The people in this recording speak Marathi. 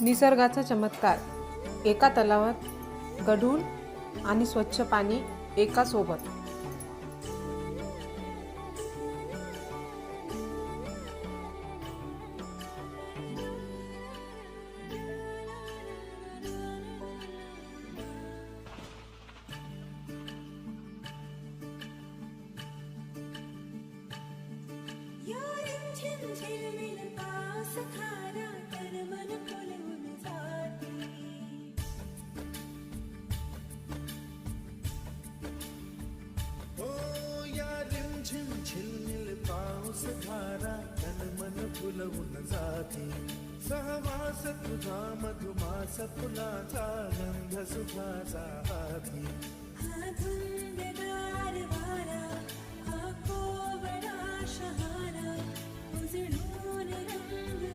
निसर्गाचा चमत्कार. एका तलावात गढूळ आणि स्वच्छ पाणी एका सोबत. झिलमिल पाऊस धारा तन मन फुलवून जाते. सहवास तुझा मधुमास फुलाचा गंध सुखाचा हाती. हा धुंदगार वारा, हा कोवळा शहारा उजळून